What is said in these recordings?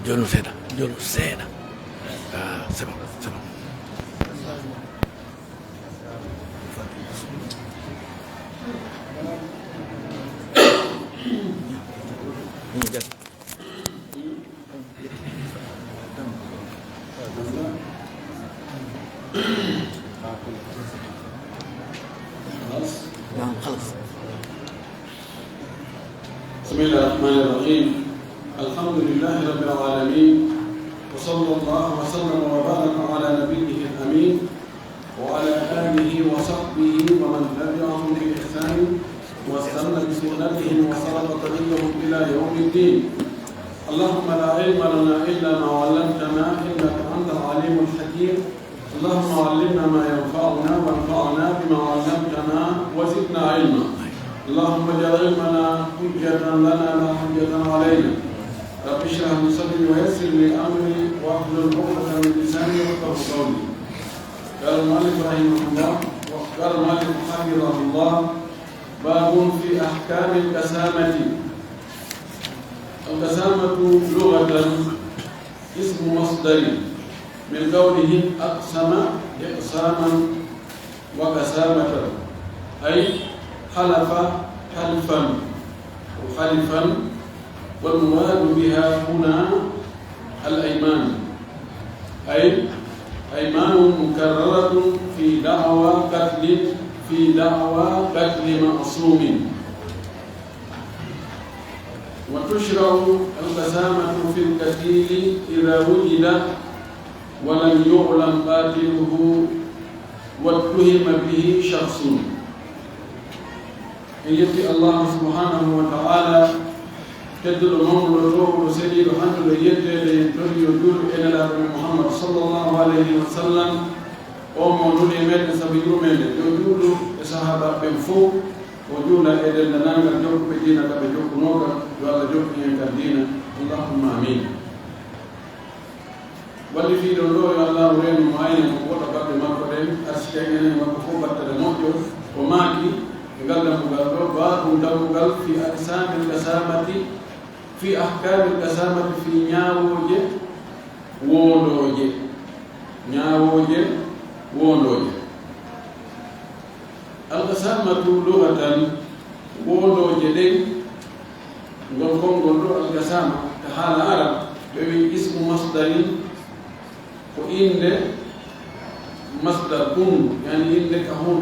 Jonu seda. Ah, c'est bon. خلاص. بسم الله الرحمن الرحيم. الحمد لله رب العالمين، وصلى الله وسلم وبارك على نبيه الأمين وعلى آله وصحبه ومن تبعهم بإحسان واستنى بسنتهم وسلك طريقهم إلى يوم الدين. اللهم لا علم لنا إلا ما علمتنا إنك أنت العليم الحكيم. اللهم علمنا ما ينفعنا وانفعنا بما علمتنا وزدنا علما. اللهم اجعل علمنا حجة لنا لا حجة علينا. رب اشرح لي صدري ويسر لي أمري واحلل عقدة من لساني يفقهوا قولي. قال المؤلف رحمه الله وقال المؤلف حفظه الله: باب في أحكام القسامة. القسامة لغة اسم مصدر من قوله أقسم إقساما وقسامة، أي حلف حلفا وحلفا، والمراد بها هنا الأيمان، أي أيمان مكررة في دعوى قتل معصوم. وتشرع القسامة في القتيل إذا وجد ولم يعلم قاتله واتهم به شخص. يجي الله سبحانه وتعالى تدل المولى الروح سيد الحمد لله يدل إلى محمد صلى الله عليه وسلم ومولى مد سبيل مد يدل الصحابة بفوق وجولا إلى النانغ جوك بدينا كبجوك نورا ولا جوك ينكدينا. اللهم آمين. واللي في دولة الله ورين معين وقطع بعد ما قدم أسكين وقفوا بالتلموذ وماكي قال باب في أقسام القسامة في أحكام القسامة في نياوجه وولوجه. القسامة لغة وولوجه دي نقول القسامة كحال عرب بمن اسم مصدر وإن مصدر كن يعني إن كهون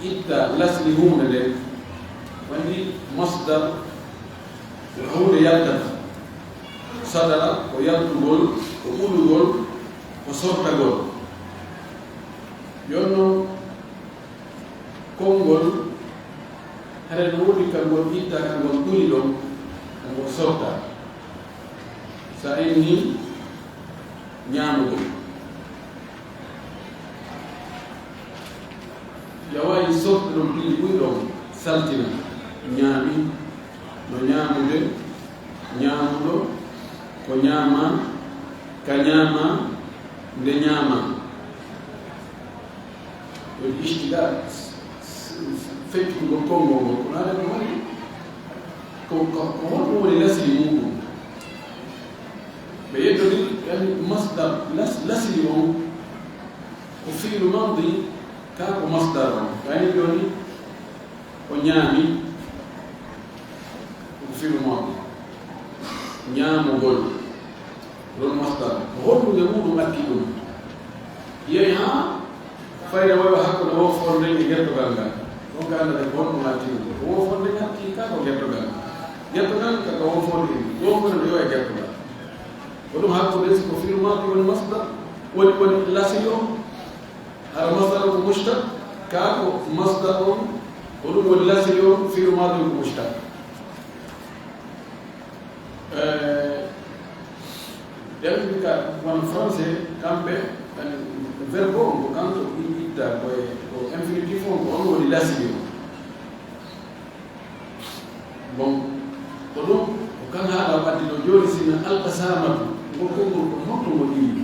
إتا لسلي هون ده وندي مصدر هون يلتف صدر ويلتقول وقولقول وصرتقول يونو كونغول هذا نقول كونغول إتا كونغول كوليدو كونغول صرتا سأيني ñaamugol yawayi sorɗo ɗon ɗiɗi ɓuyɗon saltina ñaami no ñaamude ñaamuɗo ko ñaama ka ñaama nde ñaama ɗon istiɗa feccugo konngol ngol kono aɗa ko waɗi ko holɗum woni lasri muɗum بيدل يعني مصدر لسلي وفي الماضي كاكو مصدر يعني يوني ونيامي وفي الماضي نيامو قول لون مصدر هو يقول مكيون يعني ها فايدا ويبا حكو نو فورني جيتو غانغا دونك انا دي بون ماتيو هو فورني كي كاكو جيتو غانغا كاكو فورني دونك نو يوي جيتو غانغا ولو هاكو ليس في الماضي والمصدر واللاسيو المصدر المشتق كاكو مصدر ولو واللاسيو في الماضي والمشتق يعني بكا وان فرنسي كامبي verbo kanto itta ko infinitive form on woni lasio bon ko ɗum ko kan haala wadde no joni sina alqasamatu ko konngol ko hotto mo ɗiɗi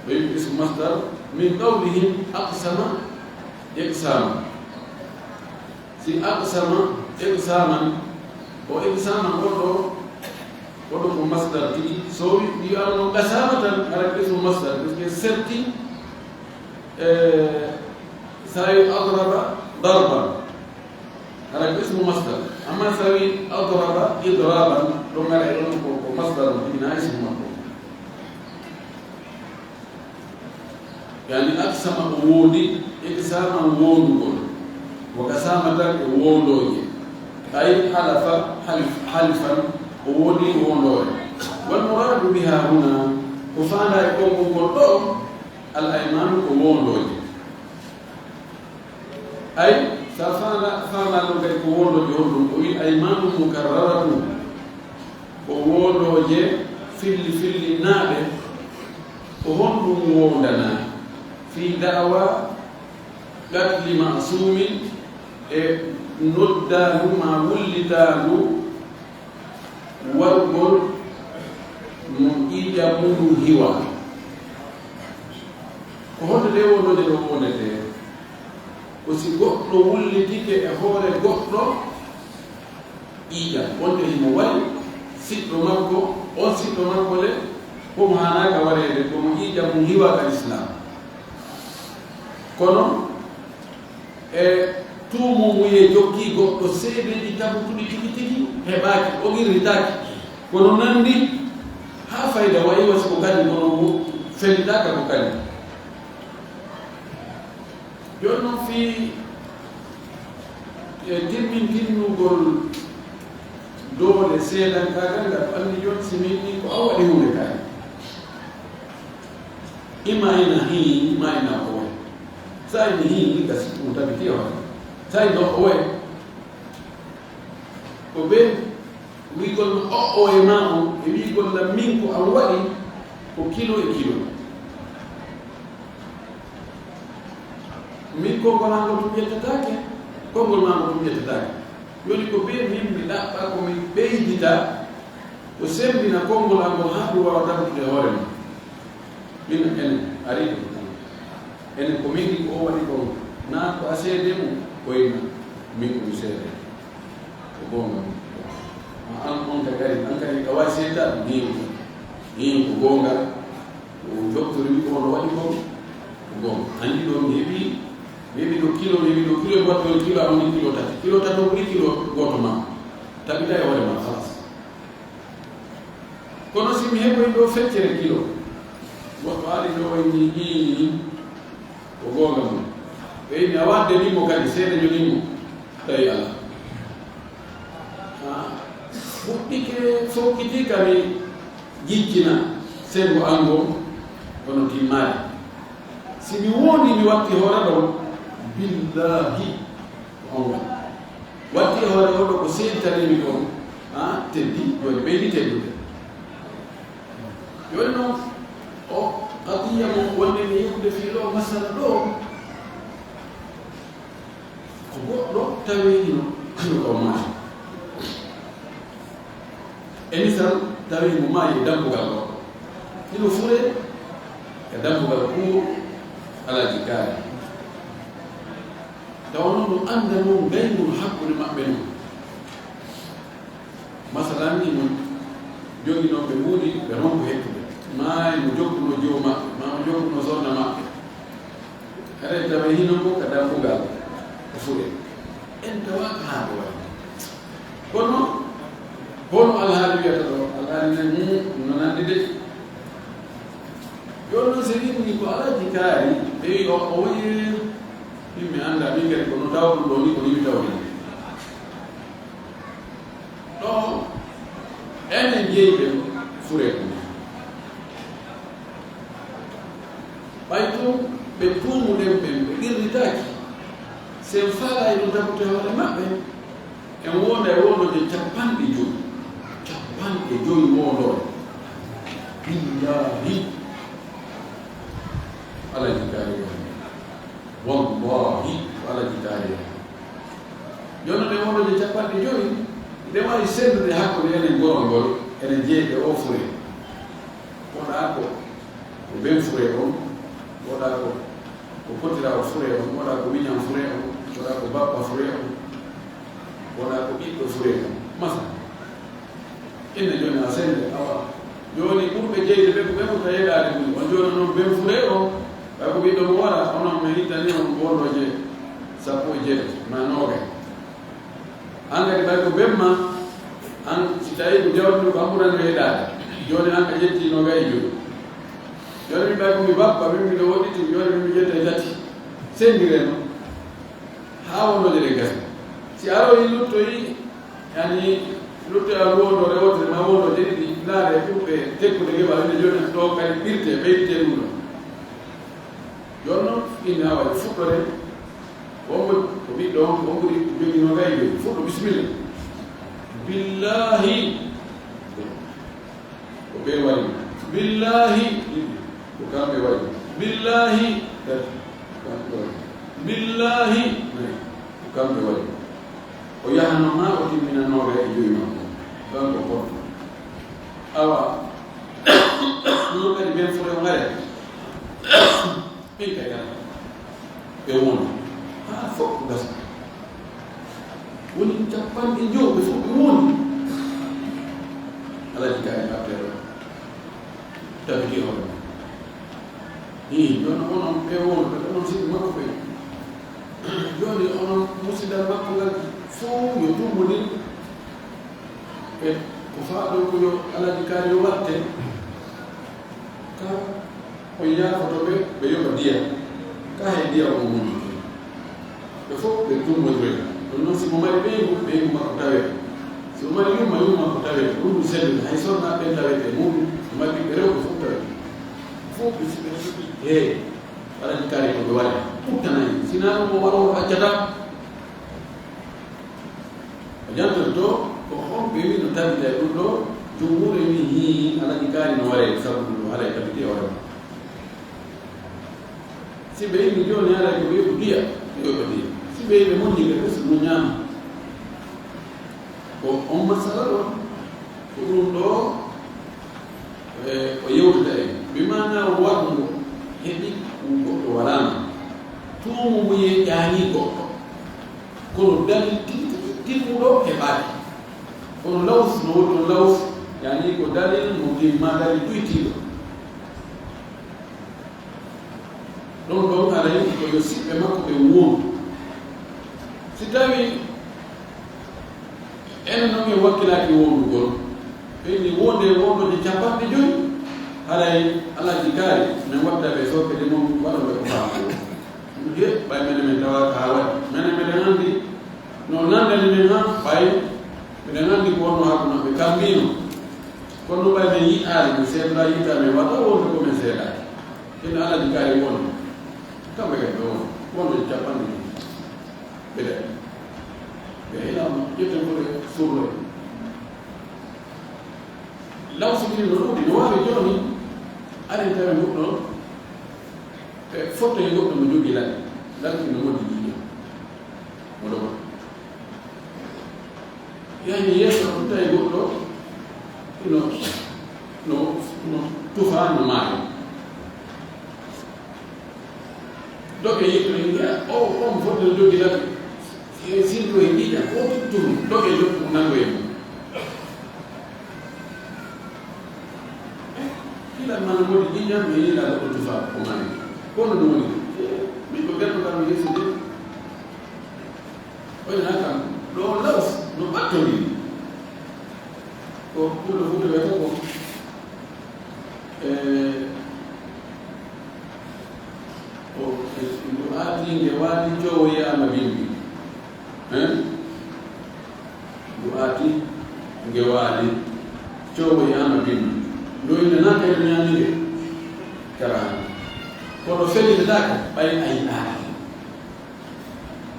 ɓe ismu masdar min qawlihim aqsama iqsama. Si aqsama iqsaman o iqsaman goɗɗo ko masdar tigi so wi ano qasamatan ala ismu masdar parce que serti sawi adraba darban ala ismu masdar amma sawi adraba idraban ɗo ngara e ɗon ko masdar tigi na ismu makko yani aqsama o woodi iqsaman woondugol wa qasamatan e wondoje ay halafa halfan o woni wondoore wal muradu biha huna ko faanda e konngol ngol ɗo al aymanu ko wondoje ay sa faanda ɗum kadi ko wondoje honɗum o wi aymanu mukarraratu ko wondoje filli naaɓe ko honɗum wondana fi da'wa qatli ma'sumin e noddaandu ma wullitaandu wargol mo ƴiƴa muɗum hiwa ko honde nde wonode ɗo wonete ko si goɗɗo wullitike e hoore goɗɗo ƴiƴa wonde himo waɗi siɗɗo makko on siɗɗo makko le komo hanaka wareede komo ƴiƴa mum hiwa ka islam kono e tuumum wiye joggi goɗɗo seedeji tabutuɗi tigi tigi heɓaaki o girritaaki kono nanndi haa fayda wayi wasi ko kadi kono fellitaaka ko kadi jooni noon fii timmintinnugol doole seedankaagal ngal anndi jooni si miɗni ko a waɗi hunde kaani ima ina hii ma ina ko way sa ini hii gasi ɗum tabiti waɗi tawi no o wayi ko ɓe wigol o e ma o e wigol la min ko an waɗi ko kilo e kilo min konngol angol tum ƴettatake konngol ma ngo tum ƴettatake joni ko ɓe min mi ɗaɓɓa komi ɓeydita ko sembina konngol angol ha ɗum wawa tabtude hoore ma min enen ariɗo enen ko min ɗi ko o waɗi ko na ko a seede mum koyna min ko mi seede ko gonga an on ka kadi an kadi ka wawi seedda ni ko gonga ko docteur wi ko ono waɗi ko gonga andi ɗo mi heeɓi ɗo kilo mi heeɓi ɗo kilo goɗɗo kilo a woni kilo tati o ɓuri kilo goto ma tabita e hoore ma halas kono si mi heɓoy ɗo feccere kilo goɗɗo ari ɗo ni ko gonga mum ɓeyni a wadde nimo kadi seeɗa jonimo tawi ala fuɗɗike fowkiti kami jijjina sengo ango kono timmaade si mi wondi mi watti hoore ɗo billahi ko on watti hoore oɗo ko seeditanimi ɗon teddi joni ɓeydi teddude joni noon o qadiya mo wonde mi yewde fii ɗo masala ɗo ko goɗɗo tawihino ko maayi e misal tawi mo maayi dambugal goɗɗo hino fure e dambugal kuur alaji kaari tawa noon ɗum annda noon gaynol hakkude maɓɓe noon masalan ni noon joginoo ɓe wuuri ɓe ronko hettude maayi mo jokkuno jow maɓɓe ma mo jokkuno sorna maɓɓe kadi tawa hino ko ka dambugal ko fuɗe en tawaka haa ɗo waɗi kono hono alhaali wiyata ɗo alhaali nani no nanndi de joni noon so rinni ko alaji kaari ɓewi o woyi yimɓe annda min kadi kono taw ɗum ɗo ni ko yimɓe tawni ɗo enen jeyɓe fure ɗum ɓay tum ɓe tuumuɗen ɓe ɓe qirritaaki sen faala e ɗum tabute hoore maɓɓe en wonda e wondoje capanɗe joyi wondore billahi ala jikaari wallahi ala jikaari jono ɓe wondoje capanɗe joyi nde wawi sendude hakkude enen gorongol enen jeeyɓe o fure woɗa ko ɓen fure on woɗa ko ko kotira o fure o wona ko wiñam fure o wona ko bappa fure o wona ko ɓiɗɗo fure o masa inde joni a sende awa joni ɓurɓe jeyde ɓe ko ɓe ko tayeɗade ɗum on joni noon ɓen fure o ɓay ko ɓiɗɗo mo wara onon mi hittani on gonɗo je 17 ma noga an kadi ɓay ko ɓemma an si tawi ko jawɗi ko amɓurani heɗade joni an ka ƴetti noga e joni joni mi ɓay ko mi bappa min miɗo woɗɗiti joni mi ƴetta e tati sendire noon ha wonode ɗe gasi si aroyi luttoyi yani luttoya wondo rewotere ma wondo ɗeɗiɗi laare ɓurɓe tekkude keɓa inde joni ɗo kadi ɓirte ɓeydite ɗum ɗo joni noon inde ha waɗi fuɗɗore wonmo ko ɓiɗɗo on ko ɓuri jogino gay joni fuɗɗo bisimilla billahi ko ɓe waɗi billahi ko kamɓe waɗi billahi billahi ko kamɓe waɗi o yahano ma o timminanoga e joyi makko kanko porto awa ɗum kadi ɓen fure o ngare ɓen kayata ɓe woni ha fof ko gasa woni capanɗe jowɓe fof ɓe woni alaji ka e affaire o tabiti hoore joni onon ɓe wonɓe onon siɗi makko ɓe joni onon musidal makko ngal fof yo tummonin ɓe ko faaɗo ko yo alaji kaari yo watte ka o yaafoto ɓe ɓe yoɓa ndiyam ka he ndiyam o muñi ɓe fof ɓe tummodiroy ɗum noon simo mari ɓeygu makko tawe simo mari yumma makko tawe ɗum ɗum sellina hay sorna ɓen tawete muɗum mari ɓiɓɓe rewɓe fof tawe fof ɓe siɓe heewi alaji kaari ko ɓe waɗa ɓuttanayi sina ɗum o waɗo accata o jantan to ko homɓe wi no tabita ɗum ɗo jumhuure wi hi alaji kaari no waɗe sabu ɗum ɗo haɗa e tabiti e hoore ma si ɓe yimmi joni haɗa ko ɓe ko diya yoɓe diya si ɓe yiɓe moƴƴi ɓe ɓes no ñaama ko on masala ɗo ko ɗum ɗo o yewtata en bimana waɗngo heɓi goɗɗo walano tuumu muye ƴaani goɗɗo kono dali timmuɗo heɓaade kono laws no woni ɗon laws yani ko dalil mo timma dali ɗuytiiɗo ɗon ɗon aray ko yo siɓɓe makko ɓe wondu si tawi enen noon en wakkilaaki wondugol ɓeyni wonde wondoje capanɗe joyi haray alaji kaari min watta ɓe sokkede moom waɗoɓe ko faamo ye ɓay mene min tawa ka waɗi mene meɗen anndi no nandani min han ɓay miɗen anndi ko wonno hakkunoɓe kambino kono ɗum ɓay min yiɗaade mi seeɗa yiɗa min waɗa wonde ko min seeɗaade ene alaji kaari wonde kamɓe kadi ɓe won wondoje capanɗe joyi ɓeɗe ɓe heɗama ƴetten koɗe surloe lawsitiri no ɗuuɗi no waawi jooni aɗen tawi goɗɗo e fotto e goɗɗo mo jogii laɗe lalti no woddi jiiƴo moɗo goɗɗo yani yeeso ɗum tawi goɗɗo no tufa no maayo doɓe yiɗɗo e mbiya on fotto no jogii laɗe sinto e ɗiɗa o tumi doɓe yottu nango e mum kilan mana modi jiñam mi yiɗa goɗɗo tufa ko mani kono ɗum woni min ko ɓerɗo kam yeeso de oyna kam ɗo laws no ɓattori ko ɓurɗo fuɗo wiyata ko ndu aatinge waali jowoyama bimbi ndu aati nge waali cowoyama bimbi ndoyne naka e ñaamire karani kono fellinetaka ɓay a yiɗaaki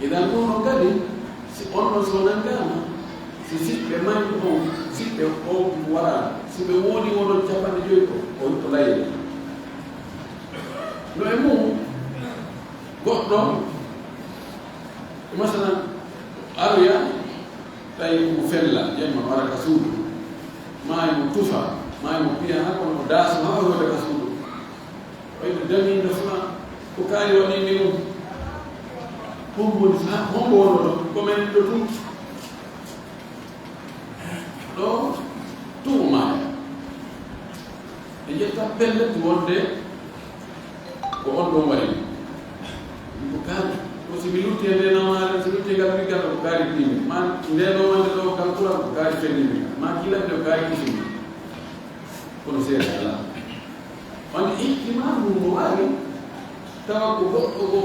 idan ɗum ɗon kadi si on ɗon so nangama si siɓɓe mañi on siɓɓe o waɗa si ɓe woodi woɗon capanɗe joyi ko o layri no e mum goɗɗo masalan aroya tawi mo fella jemma o ara ka suudu maayi mo tufa maayi mo piya ha kono daaso ha o yoɓe ka suudu oyno damiinde fula kali wa nini hombo komen do tuma e jetta pelle wonde ko on do wari ko kali ko si minuti ende na mara si minuti ga pika ko kali timi man ndeno wonde do kalkula ko kali fenimi ma kila do kali timi kono se ala on ihtimalu muwari tawa ko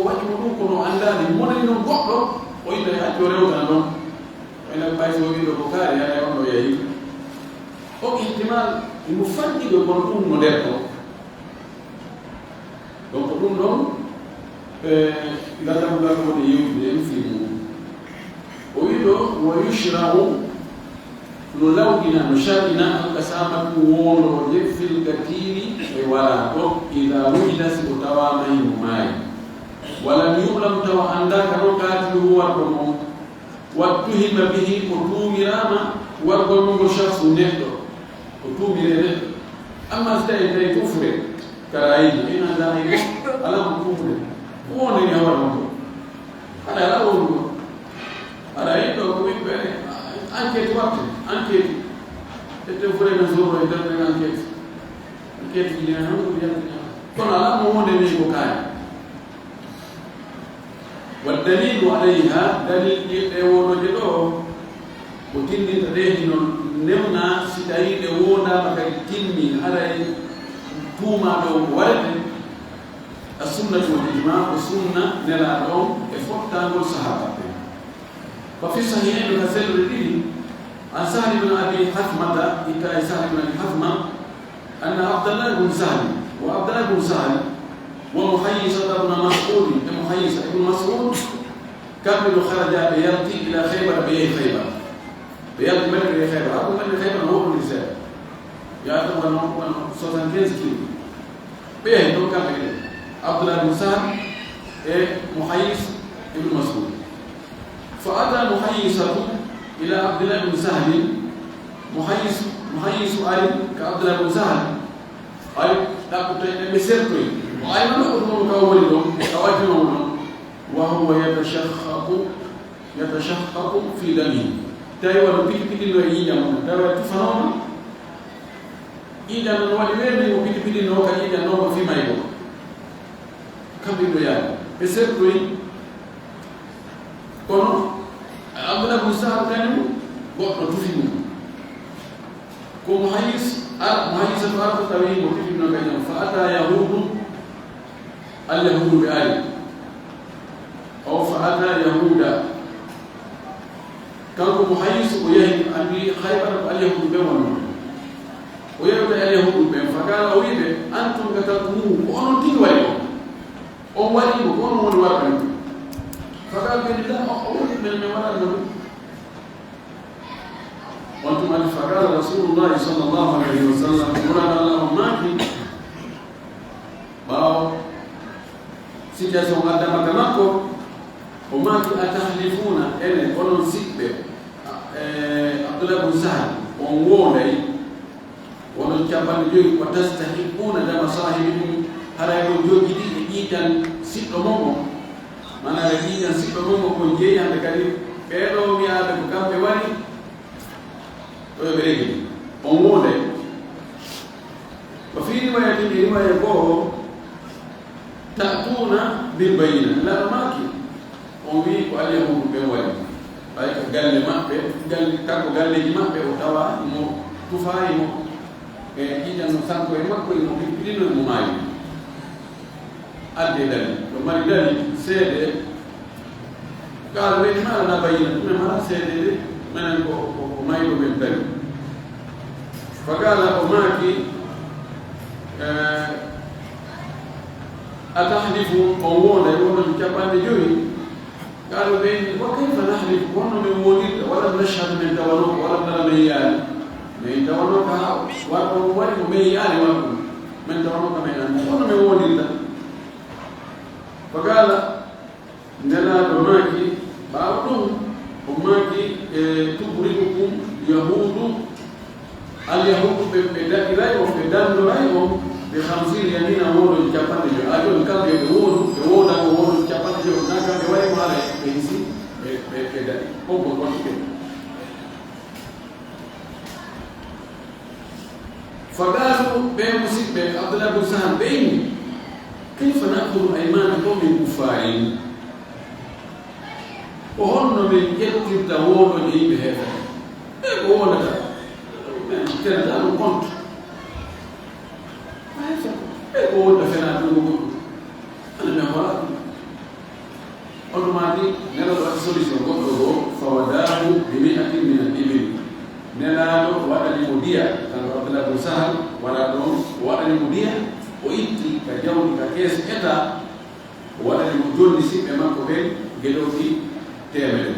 wajju dum kono andani moni non goddo o inde ha jore o tan non ene bay so wido ko kali ya on do yayi o ihtimal mu faddi do kono dum no der ko donc dum non ila ta buga ko de yude fi o wido wa yushra'u no lawdina no shadina an kasama ko wono de fil katiri e wala to ila wujida sibutawa mai mai wala yulam tawa anda karo katilu wa ko wa tuhima bihi kutumirama wa ko shakhsu netto kutumire amma stay day kufre karai ina dai ala kufre wona ni hawa mo ala la wonu ala ito ko be enquête waktu enquête c'était vrai na zoro e dan na enquête ni na no ya kono ala mo wonde ni ko kay wa dalilu alayha dalil de wono de do ko tinni de non nemna sitai de wona makay tinni haray tuma do warde as-sunnah wal ijma' as-sunnah nela do e fottangol sahaba وفي صحيحين كثير الدين عن سهل بن ابي حثمه إتى سهل بن ابي حثمه ان عبد الله بن سهل وعبد الله بن سهل ومحيصة بن مسعود محيصة بن مسعود كانوا خرج بيلتي الى خيبر خيبر بيلتي من خيبر ابو من خيبر هو النساء يا ابو من 75 كيلو بيه دو كان عبد الله بن سهل محيص بن مسعود فأتى محيصة إلى عبد الله بن سهل محيص علي كعبد الله بن سهل علي لا كتير مسيرتي وعلي ما نقول كأولهم كواجبهم وهو يتشخط في دمه تايوا بيتي لو يجينا تايوا تفهم إذا من ولي وبيتي لو كان إذا نو في ما يبغى كم بيدو يعني مسيرتي kono abdullah bin sa'd kanu goddo tufimu ko muhayyis fa tawi mo tufimu kanyam fa ata yahudu al-yahudu bi ali aw fa ata yahuda kanko muhayyis ko yahi abi khaybar al-yahudu be wono o yahuda al-yahudu be fa kala wibe antum katakumu onon tigi wali on wali ko onon woni warkan فقال بالله أعوذ من الموالد وانتم فقال رسول الله صلى الله عليه وسلم قرآن الله ماكي باو سيجا سوى قدام كماكو وماكي أتحلفون إلي قولون سيكبه عبد الله بن سهل ومولي ونجابان جوي وتستحقون دم صاحبكم هذا يقول جوي جديد إيجان سيكو مومو mana rejina sipo mungu kunje ande kali pero mi ade kukambe wani to beregi onwode wafiri wa yatini riwaya ko tatuna bil bayina la maki onwi ko ali hudu be wani ay ko galle mabbe galle kako galle ji mabbe o tawa mo tufai mo ida no sanko e makko mo bidino mo mai adde dali to mari dali sede kala we ma na bayina me mara sede menen ko mai do ben dali fagala o maki atahlifu o wona yono japande joyi kala be wa kayfa nahlifu wono me woni wala nashhadu min tawallu wala nara me yali me tawallu ka wa ko wari me yali wa men tawallu ka me yali wono me woni da فقال نلا بماكي بعضهم وماكي تبرئكم يهود اليهود بإلهي وفدان رأيهم ب50 يمين أمور الجبان أجل كان يقول ɓeyda ɓoggo gonɗuɓe فقالوا بين مسيب عبد الله بن سهل بين كيف نأخذ أيمان قوم كفار وهن من يكتب داوود لي بهذا هو هذا كان له كونت ما يفهم هو ده فين أنا ما هو أوتوماتيك نرى السوليسيون كله فوداه ب100 من الإبل نلالو وأنا مديا كان عبد الله بن سهل وأنا مديا وإنتي كجاوني ككيس إتا وأنا مجون نسيب أمام كوبين جلوكي تعمل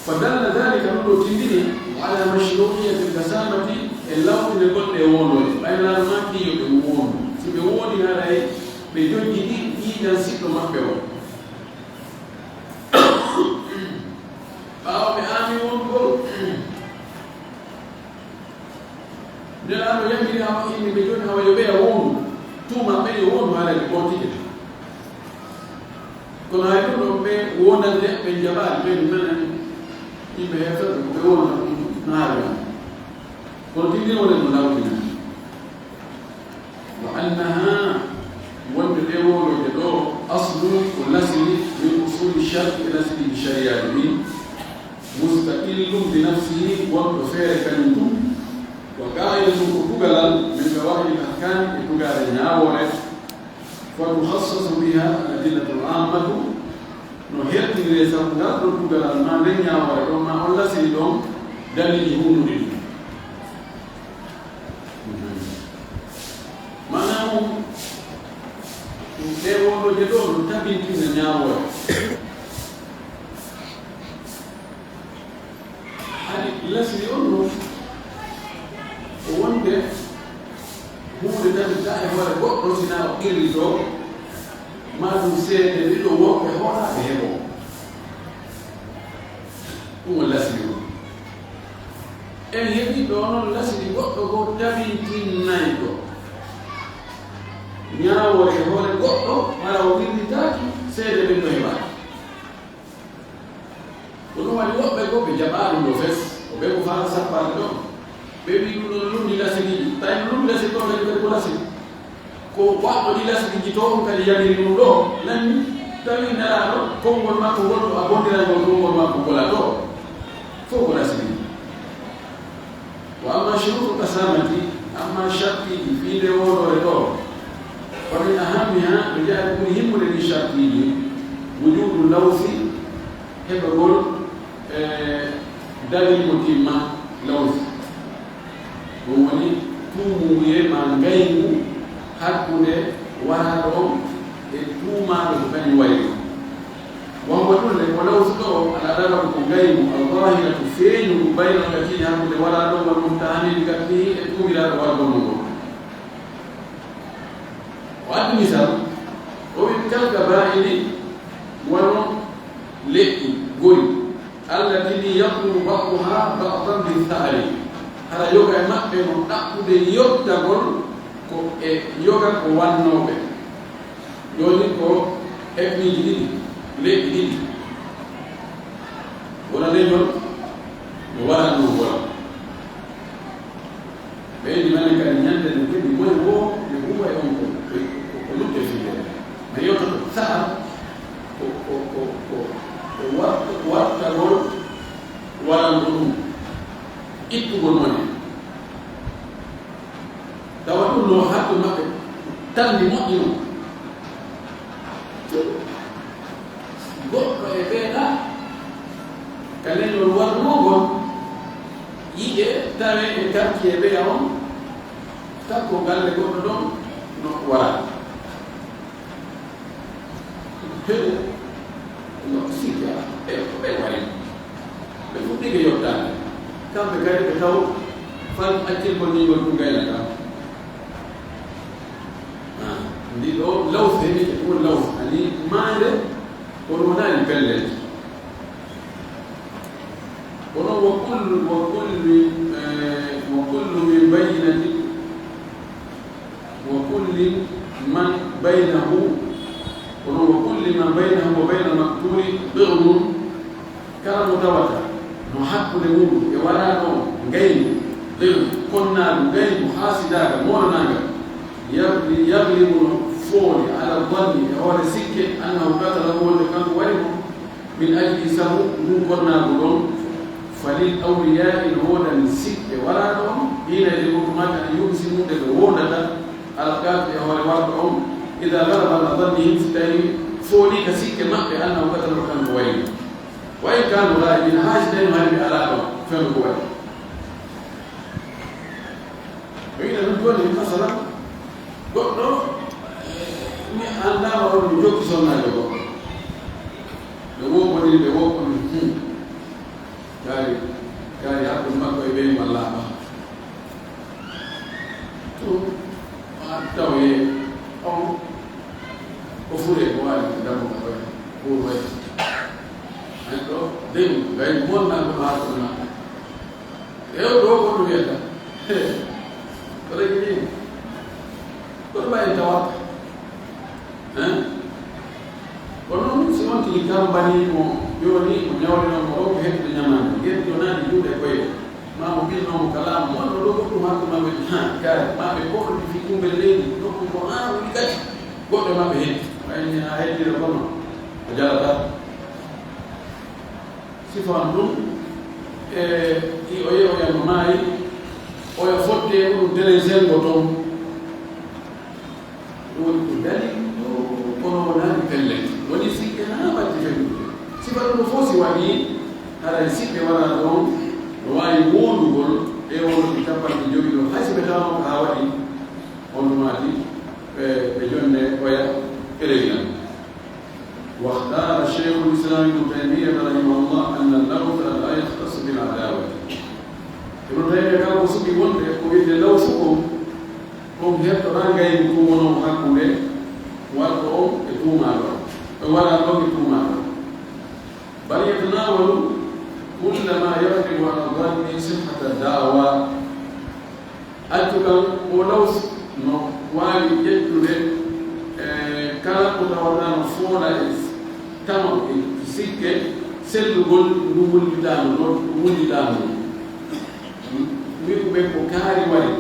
فدل ذلك نقول تندني على مشروعية الكسامة اللون اللي قلت يوونه بين الماكي يوونه سيبيوني هذا بيجون جديد إذا سيبوا ما بيوه فأو بآمي ونقول نلعب يمكن أن بيجون هوا يبيع وونه توما بي وونه هذا الكونتيجن كنا يقولون بي وونه من جبال بين من يبقى يفرق بيونا نارا كونتيجن ولا مناولين وأنها والبيوم يدو أصل والنسل من أصول الشرع إلى نسل الشريعة مستقل بنفسه ومفارقا منه وقاعدة كتبلا من فوائد الأحكام كتبلا ناوله فتخصص بها الأدلة العامة نهيت لسمدات كتبلا ما لن ياوله وما أولا سيدهم دليل يهون لله معناه dewono je ɗo no tabintina ñaawore hani lasri on no o wonde hunde tabita e hoore goɗɗo sina o qirri ɗo ma ɗum seede ɗiɗo woɓɓe hoɗaɓe heɓo ɗum o lasri o en heɓi ɗo noon lasri goɗɗo ko tabintinnayi ɗo ñaawore e hoore goɗɗo wala o wirlitaaki seede ɓen ɗo heɓaaki ko ɗum waɗi woɓɓe goo ɓe jaɓaaɗum ɗo fes o ɓe ko faala sappaade ɗon ɓe wi ɗum ɗon lumdi lasiriiji tawi no lumdi lasiri ɗo kadi ɓe ko lasiri ko waɗɗo ɗi lasiriiji to on kadi yamiri ɗum ɗo nanni tawi nelaaɗo konngol makko gonɗo a bondirangol konngol makko gola ɗo fof ko lasiriiji wa amma shurutu kasamati amma shartiiji fiinde wonore ɗo ومن أهمها رجال مهم للشرطيين وجود اللوث يقول دليل متمة لوث ووني تومو ما غيمو حقوده وراهم توما بني ويل وهو دل ولوث على درجة غيمو الظاهرة فين بين الذين حقوده وراهم والمتهمين بقتله تومي لا وراهم وأدي مثال ومن كالكبائر ولو لئي قوي التي يطلب بعضها بعضا بالثأر هذا يوغا مأبه نأخذ يوغا يوغا كوانوبه يوغا كو ابني جديد لئي جديد ولا نجل ولا نوبلا بين من كان يندل كده هو يوم ولوك في ما يوجد ثأر وارتغل ولا نظلم إتقل منه تقول له هاتو مكة تنمي مؤمن goɗɗo e ɓeeɗa ka leñol warnugol yiƴe tawe e tarki e ɓeya on takko galle goɗɗo ɗon no wara heɗo no sikka e ko ɓe wari ɓe fuɗɗike yottade kamɓe kadi ɓe taw fan accirgol ñigol ɗum gaynaka ndi ɗo lawse heɓike ɗum lawse ani maande kono wonani pellel kono wo kullu min bayyinatin wa kullu من بينه وكل من بينه وبين المقتول بغض كان متوتر نحق لمولو يوانا نو غير كنا غير محاسدا مولانا يغلب فول على الظن هو السكة أنه قتله وكان ويله من أجل سهو كنا بدون فللأولياء الهدى من سكة ولا نوم حين يجبكم أن يقسموا بالهدى على الكافر هو الواقعهم إذا غلب على ظنهم فولي كسكة ما بأنه قتله وكان ويله وإن كانوا غائبين حاجة دائما هذه بألاقه فهم قوي وإذا نقول مثلا قلنا أنا أقول لك سنة لو بدي لو كاري أقول ما كوي بين الله تو أتوي أو أفوري كوي دام كوي كوي أنتو دين غير مون ما بهارنا يو دو كل يدا كله كذي كل ما يتوقع kono simon ki kam bani mo yoni mo nyawle no mo he de nyama ge do na di jude ko ma mo bil no kala mo no do ko ma ko ma be ka ma be ko di fi kumbe le di do ko ma wi ka go do ma be he ay na he di ko no jala ta sifan dum i oye oya mai oya fotte o dele zen botom woni dali kono na pelle woni sikena ba tifelu sifatu fosi wani ala sikke wala don wai wonu gol e wonu kitapa di jogi do hasibe tawo ka wadi on mati be jonne oya elegian واختار الشيخ الإسلام ابن تيمية رحمه الله أن اللوث لا يختص بالعداوة ابن تيمية قال وسبي وند يقول لو سكم هم يبتغى جاي بكم حقوله والقوم يتوما ولا قوم يتوما بل يتناول كل ما يغلب على ظن صحة الدعوة أتكلم ولوث والي يجد كلا كتوانا فولا تمام سكة سلول نقول دانو نقول دانو ميكو بكاري والي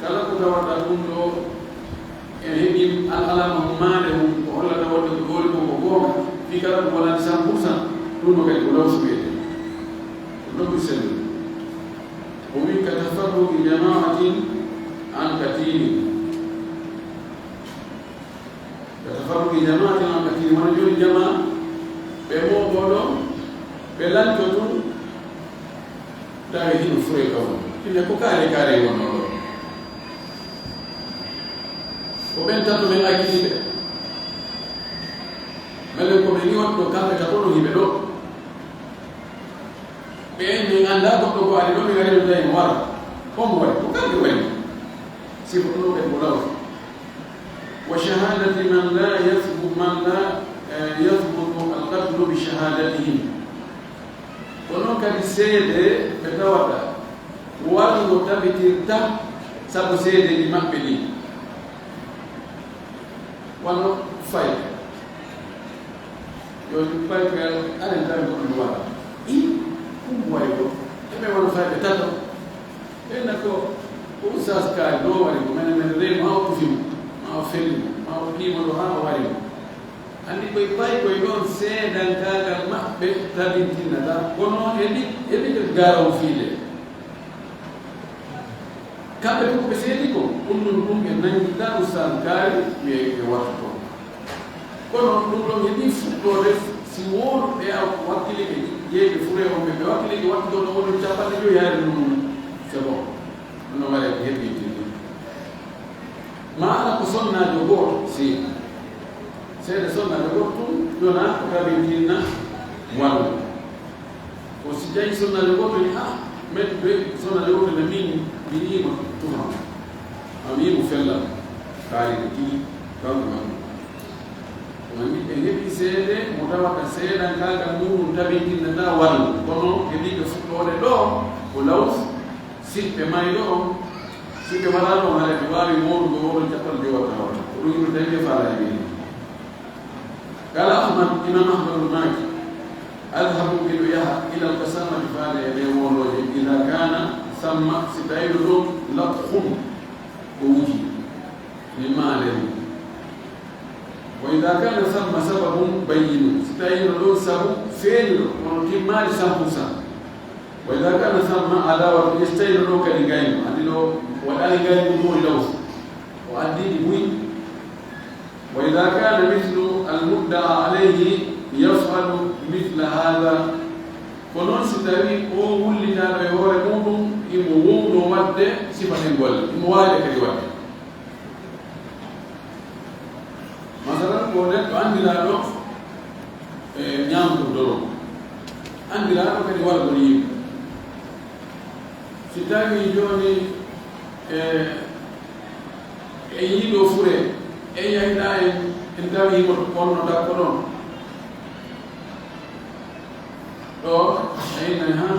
كلا كتوانا كنتو هني الألم مانهم ولا دور الدول بوجوه في كلام ولا نسام بوسا لونو كي يقولوا سبيه لونو بيسلم ومن كتفرق جماعة عن كثير كتفرق جماعة عن كثير من يقول جماعة بمو بولو بلان تون تاهين فريقهم كنا كوكاري كاري ونورو وبين تاتو من أكيد ملكو من يوم كم تقولوا هبلو بين من عندها تقولوا على لون غير ده يمر هم وين وكان وين سيبقوا بالبلاغ وشهادة من لا يثبت القتل بشهادتهم ونوكا بسيدة بتوضع والمتبتر سبو سيدة لمقبلين wano fay yo fay gal alen tan ko do wala way ko ebe wano fay tato enako usas ka do wari ko men re ma ko fi ma fel ma ki mo do ha wari andi koy fay koy don se dan ka ma be tabintina da kono edi garo file kambe ko be sedi ko undun dum en nangi da usan kari me watto kono dum do yedi futto def si won be aw wakile be yede fure o be wakile be watto do won chapande yo yaade dum c'est bon no wala yedi tindi ma ala ko sonna do go si se de sonna do go tum dona ko be tinna walu ko si jay sonna do go ni met be sonna do go na min bini ma tuma ami mu fella kali ki kama mami ehebi sede mudawa ka seda kanga mu tabindi na wal kono ebi ke futode do ulaus sippe mai do sike malano male wawi modu go jappal jowata wata ko dum dañe faala ni قال أحمد إمام أحمد المالكي أذهب بالوياها إلى القسامة فهذا يوم إذا كان ثم ستايل لطخ ووجي للمال وإذا كان ثم سبب بين ستايل سبب فين ونكيب مال سامبوسا وإذا كان ثم عداوة يستايل كالغايم عدلو ولا غايم هو لوث وعدي بوي وإذا كان مثل المدعى عليه يفعل مثل هذا فنون ستاوي أو ولنا بيهور مودم إموون ومد سفن الول إموالك الول مثلا قولت عندنا نوع نعم تدرون عندنا نوع كالول بريم ستاوي جوني أيدو فري أي أيداين إنتاوي يقولون دكتورون أو أينها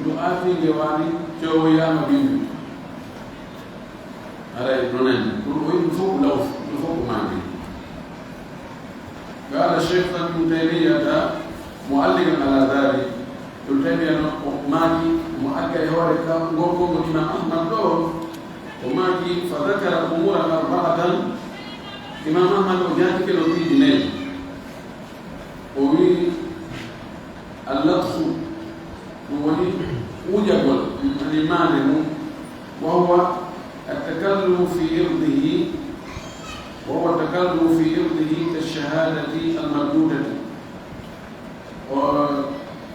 دعاتي جواني جويا مبين على البنان كل فوق لو فوق معني قال الشيخ ابن تيمية معلقا على ذلك ابن تيمية ماكي مؤكد هورك وقوم الإمام أحمد له وماكي فذكر أمورا أربعة إمام أحمد وجاتك الوطي جنيه وهي اللطخ وولي وجبل الإيمان وهو التكلم في إرضه كالشهادة المردودة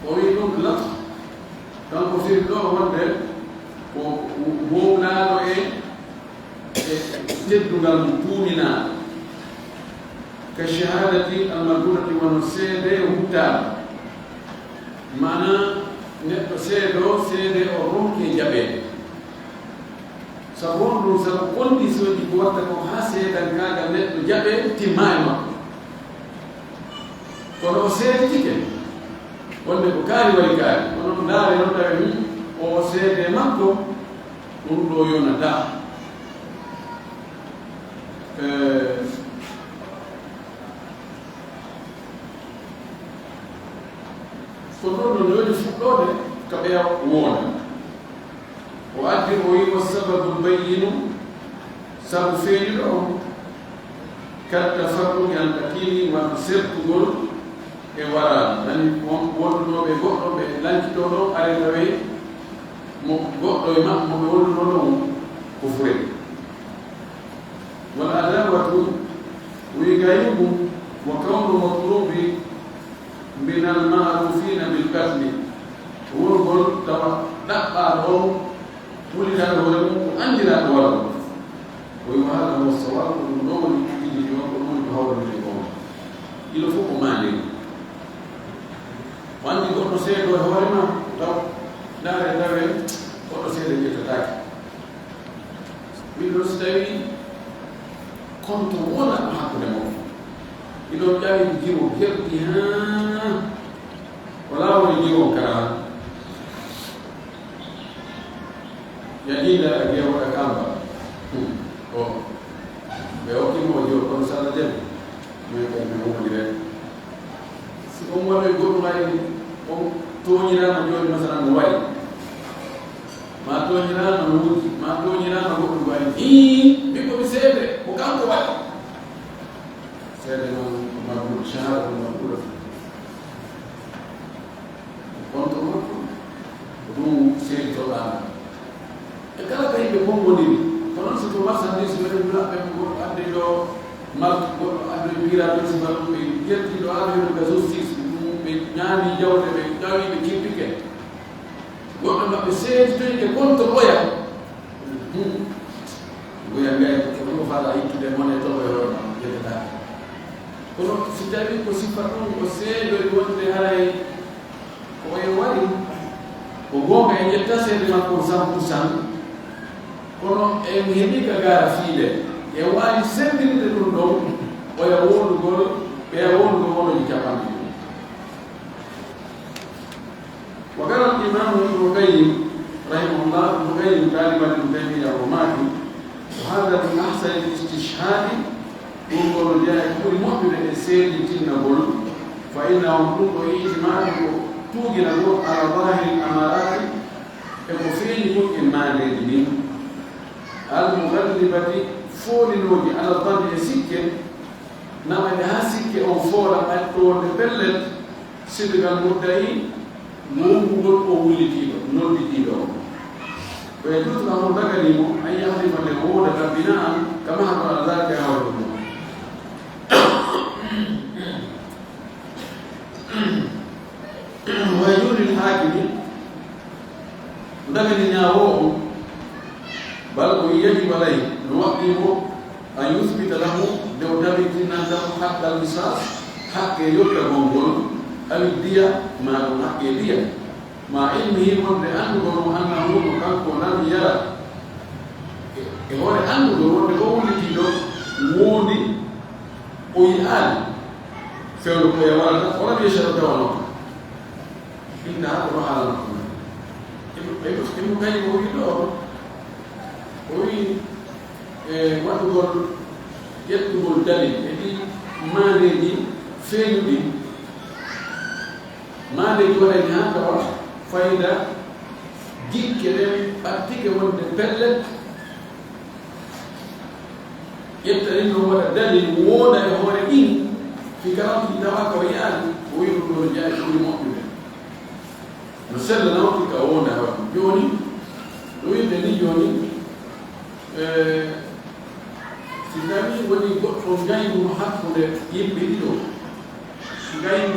ويقول اللطخ كان في الله وده وهو نالو تدل المتوننا كالشهادة المردودة ونسيده وتاب معنى سيدو أروك جبه سبون سبون دي سوى دي قواتكم حاسيدا كاغا نتو جبه تماي ما kono seede tike wonde ko kaari wari kaari onon ndaare noon tawi o seede makko ɗum ɗo yonata ko ɗon no yoni fuɗɗode ka ɓeya woona o addi o wi wasababu bayinu sabu feeñuɗo on kattafarruki an takini wano sertugol e wara ani wondunoɓe goɗɗo ɓe lancitoɗo aretawe mo goɗɗo e maɓɓe moɓe wondunoɗo ko fure wal adawatu wi gayubu wa kawnu matlubi min almarufina bilkatli wurgol tawa ɗaɓɓaɗo on wulitaɗo hoore mum ko andiraɗo wala o wi hada huwa sawabu ɗum ɗo woni ijiji on ko ɗum woni ko hawrande on ilo fof ko mandiri wandi goɗɗo seedo e hoore ma taw ndaare tawe goɗɗo seedo ƴettatake ɓiɗɗo so tawi konto wona ɗo hakkude mon iɗon ƴawi jiro herɗi ha wala woni jiro kara yaƴiɗa e gewoɗa kamba o ɓe hokkimo jiro kono so Allah jaɓi min kadi mi womodire si on waɗoy goɗɗum ari on toñirama joni masalan no wayi ma toñirama no wuji ma toñirama goɗɗum wayi ɓiɓɓo mi seede ko kanko waɗi seede noon ko mabbuɗo shahada ko mabbuɗo konto makko ko ɗum seeditoɗama e kala ka yimɓe fof woniri ko noon so to marchandise ɓeɗe mbilaɓe goɗɗo adde ɗo marque goɗɗo adde bira principal ɗum ɓe jettiɗo affaire ga justice ɗum ɓe ñaami jawde ɓe ƴawi ɓe kippike goɗɗo maɓɓe seeditoyde konto ɓoya goya gay ko ɗum faala ittude mone toɓo e hoore ma jettata kono si tawi ko siffa ɗum ko seedoy wonde haray ko e waɗi ko gonga e ƴetta seede makko 100% kono e mi heɓi ka gara fiide e wawi sendinde ɗum ɗon oya wondugol ɓeya wondugol wonoji capanɗe wa qala al-imamu ibnu qayyim رحمه الله مغير كلمة ابن تيمية الرمادي، وهذا من أحسن الاستشهاد يقول جاء كل مؤمن السيد تنبول فإنه يقول إجماع توجد على ظاهر الأمارات المفيد يمكن ما لديه المغلبة فول الوجه على الظن سكة نما لها سكة أو فول أتور بلد سيدنا المدعي مونغول أولي كيلو نول كيلو ويجوز له بغنيمو أن يحلف له بناء كما حصل ذلك هو ويجوز للحاكم بغني ناوه بل يجب عليه نوقفه أن يثبت له لو دمت له حق المساس حق يطلب مونغول أو الدية ما حق الدية مع علمه أنه كان لم يرى هو أنه يقول كيلو مودي ويقال فعلوا كيوانا ولم يشرب كيوانا إن هذا روح على الرحمن إنه كان يقول له وأقول يطلب الدليل يعني ما نجي فين ما نجي ولا نهار فإذا جيك كلام أتيك من البلد يبتدي إنه هو الدليل وودا يهورين في كلام كتابك ويان ويقول له جاي كل مؤمن نسأل نوتك أونا جوني ويبتدي جوني سيدامي ولي قطع جاي محفظ يبتدي جاي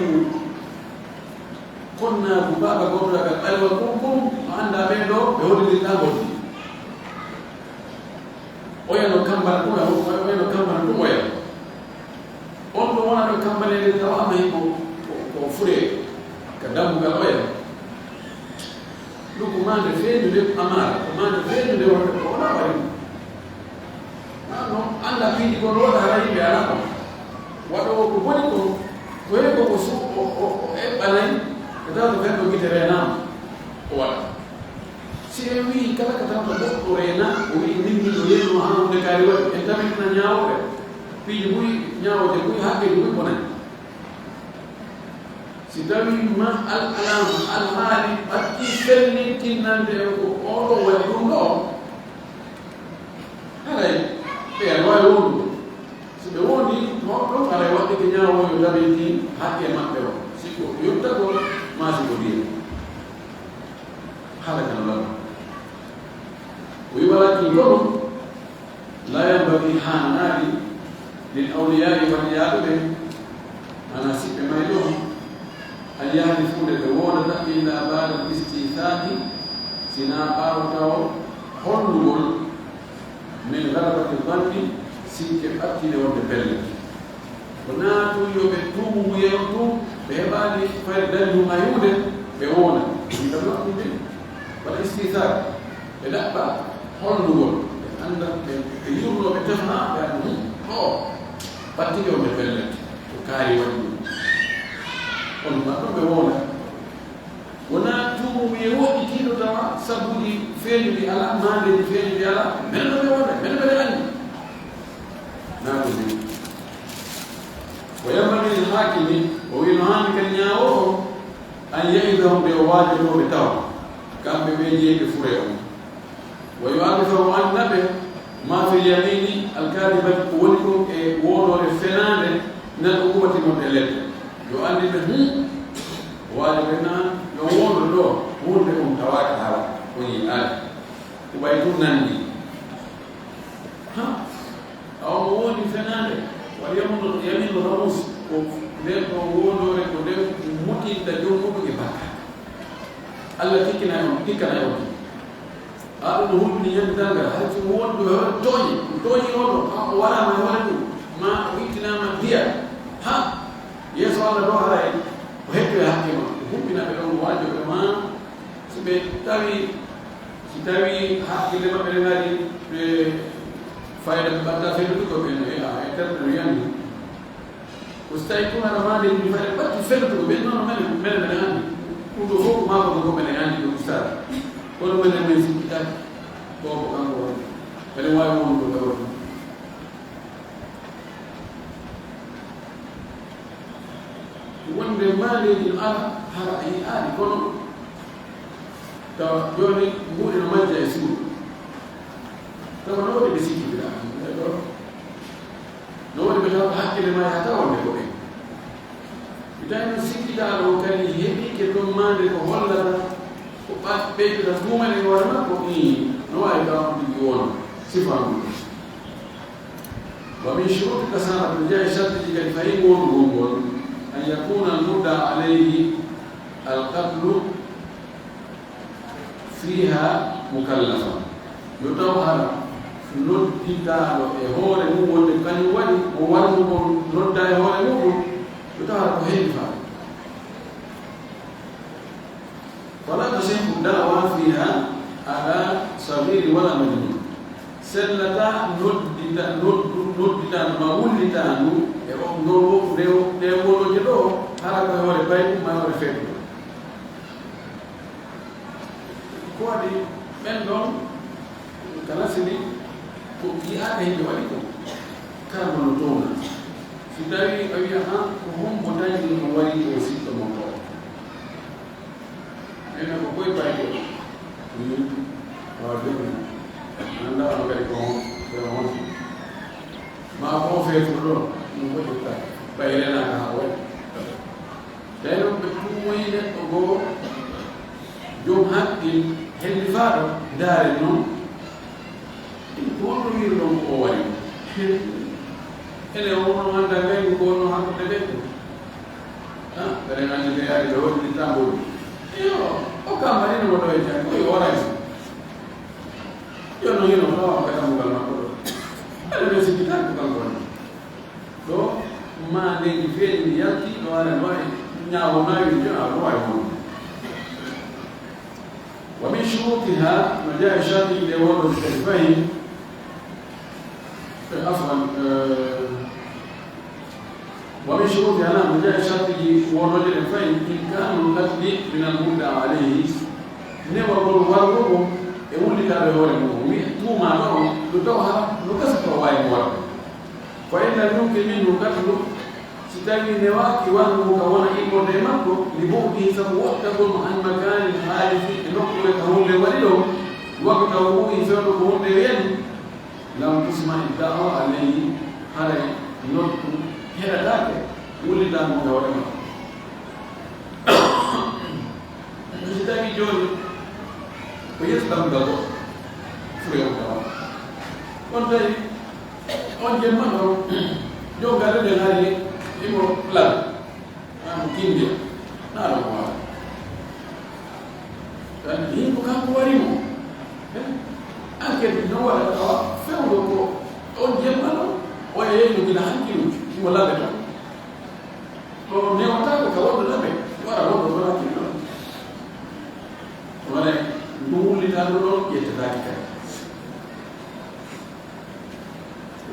كنا ببابا قبل قال وكم عندنا بينو بهود الكابوس ويا لو كم بنقول هو ويا لو كم بنقول ويا أنتم وانا لو كم بنقول الدوام هي كفرة كدام قال ويا لو كمان فين اللي أمار كمان فين اللي ولا وين عندنا في يقول ولا هاي بيعرفه ولو كبرتوا ويبقوا سوق بنين كذا تفهم كتيرنا ولا سيري كذا كذا تقولنا وينين يلين وهم نكاريو أنت من نياو بيجوي نياو تقولي هاكي يقول بنا سيدامي ما الكلام الحالي أتيسلني كنا نقول أولو ويقولوا هاي بيعوا يقولوا سيدوني ما على وقت كنياو يلابيتين هاكي ما بيعوا يبتغوا ما سيقولين هذا كان الله ولكن يقول لا ينبغي حانان للأولياء والعياذ أنا سيب ما يلوم أن يحلفوا لدوون إلا بعد الاستيثاق سناء أو حلول من غلبة الظن سيك أكل وببلد وناتو يبتوه ويرتوه بهبالي فردل ما يوجد بهونا يدبلغ من والاستيثار لا بقى حلول عندك يجروا بتفنا يعني باتيجوا بالبلد وكاري ودي وما بهونا وناتو ويروح كيلو دواء سبولي فين لي على مالي فين لي على من بهونا من بهونا ناتو وينبغي للحاكم وينهان كنياو أن يعظهم بواجبه بتوى كان بيجي كفرهم ويعرفه عن نبه ما في اليمين الكاذبة ولكم وولو الفنان من الأقوة المدلة يؤلفه واجبنا يوون له هون لكم تواكها ويقال وبيتون نندي أو هون الفنان واليمين الرموز ودير وولو ودير ممكن تجون ممكن يبقى التي كنا يوم أنه من يندل هل هو توي ولا ما ولد ما ويكنا ما فيها ها يسوع الله عليه وهيك يا حكيم هو بنا بلون واجب ما سبتاوي حق اللي ما بيننا دي فايدة بتاعت في الدكتور بينه يا كتير يعني وستايكون أنا ما أدري من فايدة بس في الدكتور بينه ما من عندي ودخول ما بدخول من عندي الأستاذ kono menen men sikkitaki koko kanko woni ene wawi wonde ɗo ɗum wonde maaleji no ala hara a yi'aani kono tawa jooni mbuɗe no majja e suudu tawa no waɗi ɓe sikkitira ɗo no waɗi ɓe tawa hakkille ma yaha tawonde ko ɓen mi tawi no sikkitaaɗo kadi heɓike ɗon maande ko hollata ko ɓeyɗita tuumane e hoore makko no waawi tawamɗigi wona sifandu wa min shuruti kasara to jeeya shartiji kadi fayi ngoondu gongol أن يكون المدعى عليه القتل فيها مكلفا يتوهر نوديتالو e hoore mum wonde kañum waɗi o warno ko nodda e hoore muɗum yotawara ko heewi fa wala tasihhu da'wa fiha ala sabiri wala majnun sellata noddita ma wullitandu e on ɗo nde wonoje ɗo hara koye hoore bayɗum ma hoore feeɗo ko waɗi ɓen ɗon kala sini ko yi'aɗa yimɓe waɗi ko kala mono towna si tawi a wiya han ko hombo dañi no waɗi o siɗɗo mon ɗo ene ko koye bayɗo wawa jogi anda ono kadi ko honti ma ko feetuɗo ɗo ɗum woƴƴita ɓayrenaka ha waɗi tawi ɗon ɓe tumoyi neɗɗo goo jom haqqil helli faaɗo daare noon gonɗo wiru ɗon ko o waɗi ene wono hannda ngaygu ko no hakkude ɓeɗɗo ɓeɗen anndi ɓe ari ɓe woɗɗi tamboɗi yo o kambanino mo ɗo e jang koye orayso yo no hino tawa ka dammugal makko ɗo ene ɓe sikkitaki kanko woni ɗo ma leydi feeƴi ndi yalti ɗo ara no wawi ñaawo nawi jo a ɗo wawi wonde wa min shurutiha no jaa sharti nde woɗo kadi fayi afwan wa min shurutiha no jaa shartiji wonoje ɗe fayi imkanu lqatli min almudda alayhi newagol wargogo e wullitaɓe hoore mum wi tuumaɗo on ɗo taw ha no gasa taw wawi warde fa in lam yumkin minhu qatlu si tawi newaki wangu ka wona immode e makko li bu'dihi sabu woɗɗagol an makani haalifi e nokkure ka hunde waɗi ɗo wakko taw ɓuuyi fewɗo ko hunde weeni lam tusma idda'a alayhi haray nokku heɗatake wullitamo ka hoore makko si tawi joni ko yeeso ɗamgal o fure o tawa on tawi on jemma ɗo jo garede hari imo lal mo kindia naɗo ko wawa andi himɓe kanko warimo enquête no waɗa tawa fewɗo ko on jemma ɗo oya yeyno gila hankiluji imo laɓe tan ɗo newatako ka woɗɗo laɓe wara woɗɗo ɗo hakkille ɗon wone ɗum wullitano ɗon ƴettetaki kadi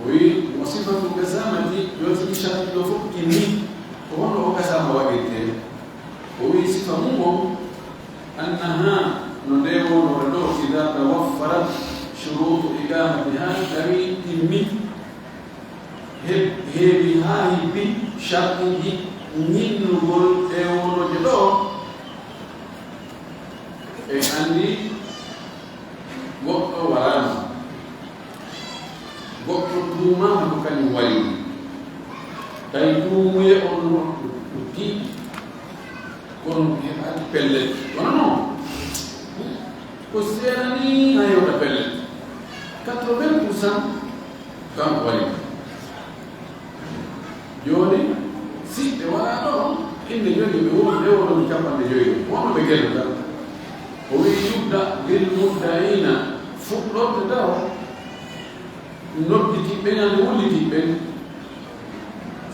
o wi mo sifatu gasamati yotigi sharti ɗo fof inni ko honno o gasama waɗirte o wi sifa mum o annaha no nde wonore ɗo ida tawaffarat shurutu iqamatiha tawi timmi heewi ha hibbi shartiji ñinnugol e wonoje ɗo e anndi goɗɗo warama goɗɗo tuumama ko kañum waɗi tawi tuumuye on no ɗum tiiɗi kono heɓaaki pellel wona noon ko seeɗa ni ha yewta pellel 80% kanko waɗi jooni si ɓe waɗa ɗo inde joni ɓe wonde wonomi 50 wono ɓe gello tan o wi yubda lil mudda'ina fuɗɗorde taw nodditiɓɓe ñande wullitiɓɓe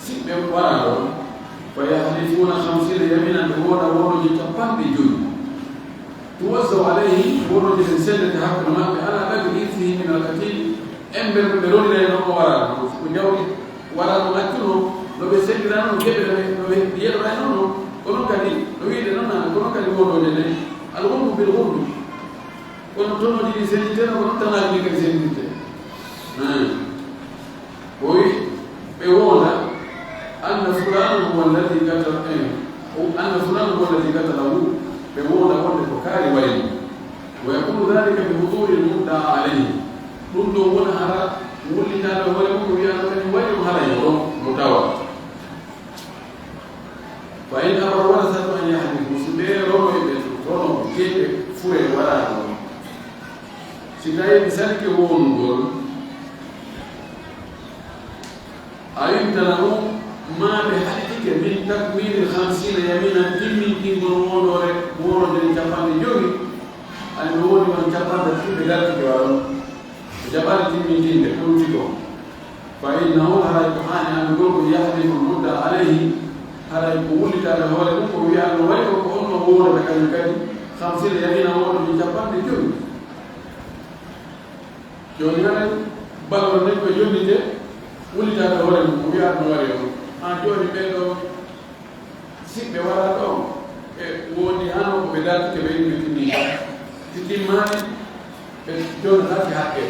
siɓɓe wara ɗon fa yahlifuna 50 yaminan ɓe woɗa wonoji 50 tuwassaw alayhi wonoji ɗen sendete hakkude maɓɓe ala ɗabi irtihi min alkatili emɓe ɓe ronira e noon o wara ɗo ko jawɗi wara ɗo accuno no ɓe sendira noon geɓe no ɓe yeɗora noon ko noon kadi no wiide noon nane ko noon kadi wonoje nde alwondu bil hurdu kono tono di sentite no tana di che sentite poi e wona anna fulano huwa alladhi qatala o anna fulano huwa alladhi qatalahu be wona wonde ko kari wayni wa yakunu dhalika bi huduri al-mudda alayhi dum do wona hara wulli ta do wala ko wi'a ko ni wayni hara yo mutawa fa in amara warasatu an yahdithu subero e be tono kete fure wala sidai misali ke wongol أيمكن له ما بحقك من تكوين 50 يمينا تمين تنقل مورد الجبال اليومي أن هو من جبال التي بلاد جبال تمين تنقل تنقل فإنه هذا القرآن أن يقول يحدث المدة عليه هذا يقول لك أنه هو يقول بأنه ويقول أنه هو بكذا 50 يمينا مورد الجبال اليومي يومي هذا بلغ نقول يومي wuli ta do wala mo wi'a no wari o joni be do sibbe wala do e woni hano ko be dal ke be ni titi mani e don la hakke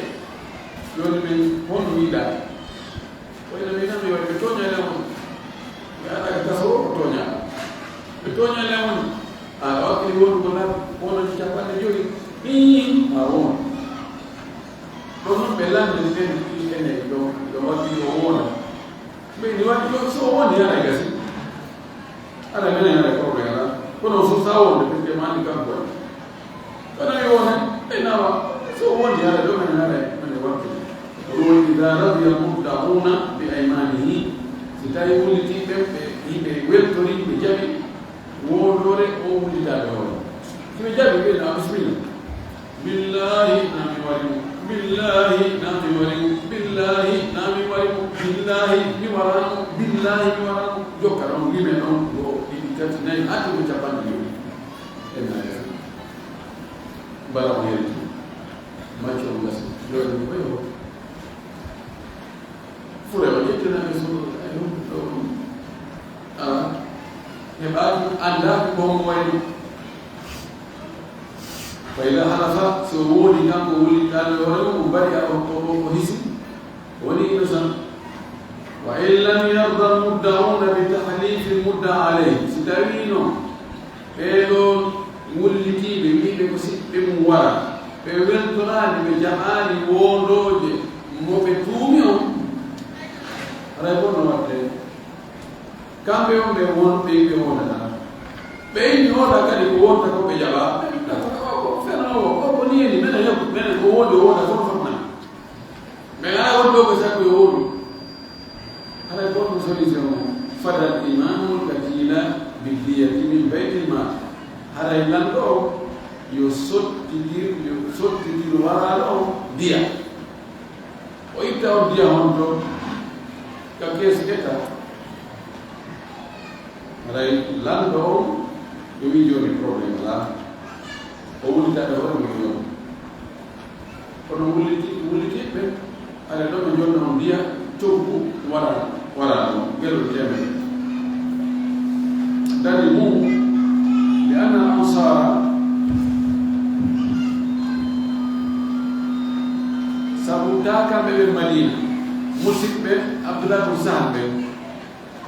joni men hono wida wala me na mi wala to nya le won ya ta ka so to nya le won o ki won ko na wona ci tappa ne jori ni won don be la ne ene do wati wona be ni wati so woni ana gasi ana mena yana problema kono so sawo de ke mani kan ko kana yona ina wa so woni ana do mena mena wati ruwa idha radiya muttaquna bi aymanihi sitai uliti be ibe weltori be jabi wodore o ulita do be jabi be na bismillah billahi nami wali billahi nami wali billahi nami wali billahi ni wala billahi ni wala jokara on gime on go idikati nay atu ko japandi yo enna bala mo yeli macho ngas do ko yo fure o yete na so ayo ne ba anda ko mo wali فإذا حلف سووني كم ولي قال له بريء أو هزم ولي نسم وإن لم يرضى المدعون بتحليف المدعى عليه ستوينه فيقول ولتي بميل بسيط بمورا فيقول تراني بجمال وولوج مبتوميهم رأيكم نواتي كم بيوم بيوم بيوم بين يوم كان يوم تكو بجبا ko ni ni mena yo mena ko wodo so forma me la wodo ko sa ko wodo ala ko mo solution fadal imam katila bi diyati min bayt al mal ala lando yo sotti dir wala lo dia o ita o dia hondo ka kes keta ala lando yo mi yo ni problem la o wuli ta do wala mo kono wuli be ala do mo jonna on dia tobu wala gelo jeme dali mu li anna ansara sabutaka be madina musibbe abdullah bin sa'd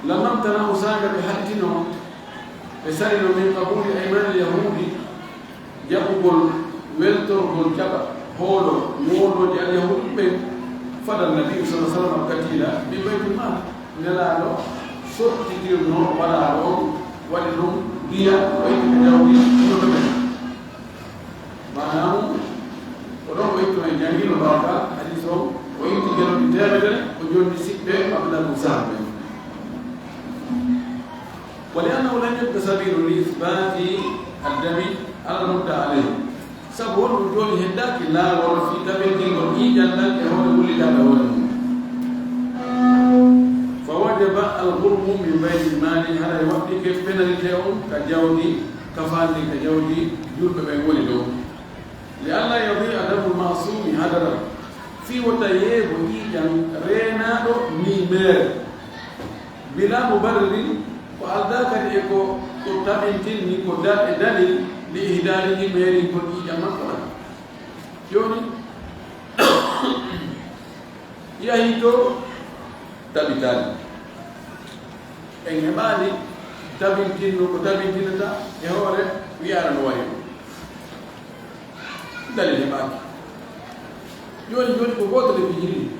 lamma tana usanga bi hadino esarino min qabuli ayman al-yahudi jabugol weltorgol jaɓa hoolo woɗoji alyahudi ɓe fadal nabi sallallahu alaihi wasallam katila mi baytul mal nelaɗo sottidirno waɗaɗo on waɗi ɗum diya wayti ɓe jawdi ɗoɗo ɓe manam oɗon wayto e jangino bawka hadis o o yitti jeloɗi temedere o jonni siɓɓe abdallah sahaɓe ولأنه لم يبق سبيل لإثبات الدم على المدعى عليه سبب وجود هداك لا ولا في تبين وإيجا لك هو ولد له فوجب الغرم من بين المال على الوقت كيف بين الجوم كجودي كفاني كجودي جرب بين ولده لئلا يضيع دم المعصوم هذا في وتيب وإيجا رينادو ميمير بلا مبرر وأذاك الإيكو كتابين تني كتاب دليل لإهداره ميرين كل إيجا مقرأ joni yahi to tabitali en heɓani tabintinno ko tabintinata e hoore wiyara no wari dalil heɓaki joni ko goto de fijiri